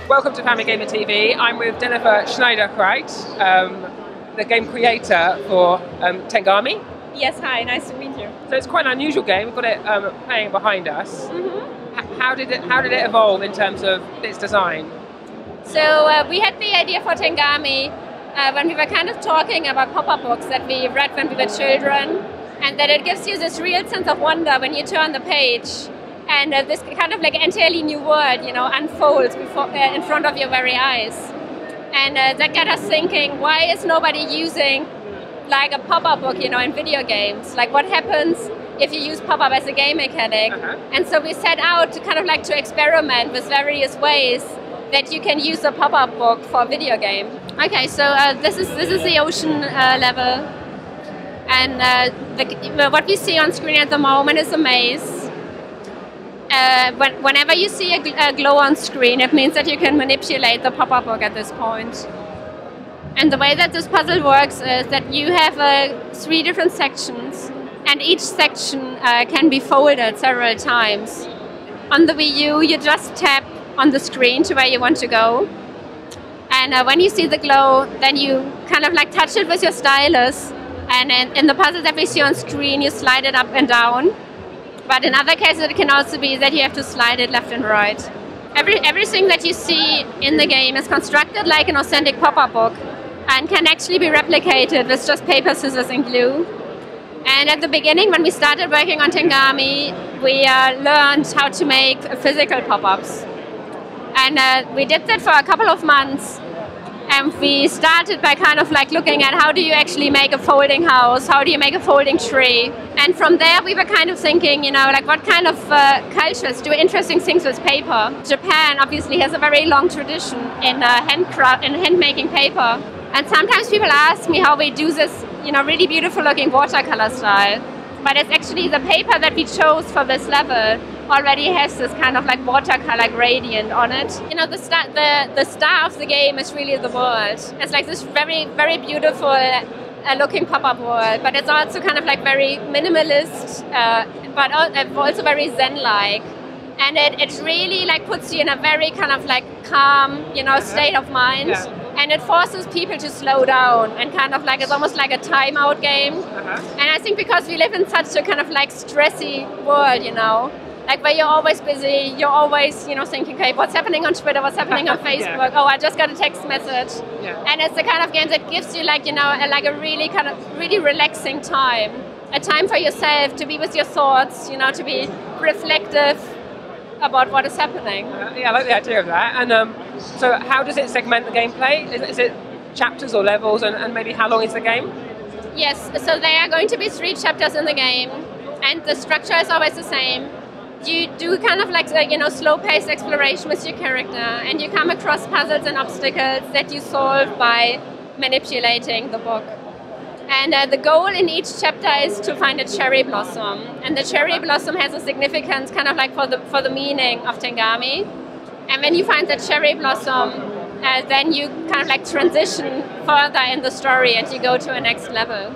Welcome to Family Gamer TV. I'm with Jennifer Schneidereit, the game creator for Tengami. Yes, hi, nice to meet you. So it's quite an unusual game. We've got it playing behind us. Mm-hmm. How did it evolve in terms of its design? So we had the idea for Tengami when we were kind of talking about pop-up books that we read when we were children, and that it gives you this real sense of wonder when you turn the page, and this kind of like entirely new world, you know, unfolds in front of your very eyes. And that got us thinking, why is nobody using like a pop-up book, you know, in video games? Like, what happens if you use pop-up as a game mechanic? And so we set out to kind of like to experiment with various ways that you can use a pop-up book for a video game. Okay, so this is the ocean level, and what we see on screen at the moment is a maze. Whenever you see a glow on screen, it means that you can manipulate the pop-up book at this point. And the way that this puzzle works is that you have 3 different sections, and each section can be folded several times. On the Wii U, you just tap on the screen to where you want to go. And when you see the glow, then you kind of like touch it with your stylus. And in the puzzle that we see on screen, you slide it up and down. But in other cases, it can also be that you have to slide it left and right. Everything that you see in the game is constructed like an authentic pop-up book and can actually be replicated with just paper, scissors, and glue. And at the beginning, when we started working on Tengami, we learned how to make physical pop-ups. And we did that for a couple of months. And we started by kind of like looking at how do you actually make a folding house, how do you make a folding tree. And from there we were kind of thinking, you know, like what kind of cultures do interesting things with paper. Japan obviously has a very long tradition in hand making paper. And sometimes people ask me how we do this, you know, really beautiful looking watercolor style. But it's actually the paper that we chose for this level already has this kind of like watercolor gradient on it. You know, the star of the game is really the world. It's like this very, very beautiful looking pop-up world, but it's also kind of like very minimalist, but also very zen-like. And it really like puts you in a very kind of like calm, you know, state of mind. And it forces people to slow down and kind of like, it's almost like a timeout game. And I think because we live in such a kind of like stressy world, you know, like where you're always busy, you're always, you know, thinking, okay, what's happening on Twitter, what's happening on Facebook? Oh, I just got a text message. And it's the kind of game that gives you like, you know, like a really kind of really relaxing time. A time for yourself to be with your thoughts, you know, to be reflective about what is happening. Yeah, I like the idea of that. And so how does it segment the gameplay? Is it chapters or levels, and maybe how long is the game? Yes, so there are going to be 3 chapters in the game, and the structure is always the same. You do kind of like, you know, slow-paced exploration with your character, and you come across puzzles and obstacles that you solve by manipulating the book. And the goal in each chapter is to find a cherry blossom, and the cherry blossom has a significance kind of like for the meaning of Tengami. And when you find the cherry blossom, then you kind of like transition further in the story and you go to a next level.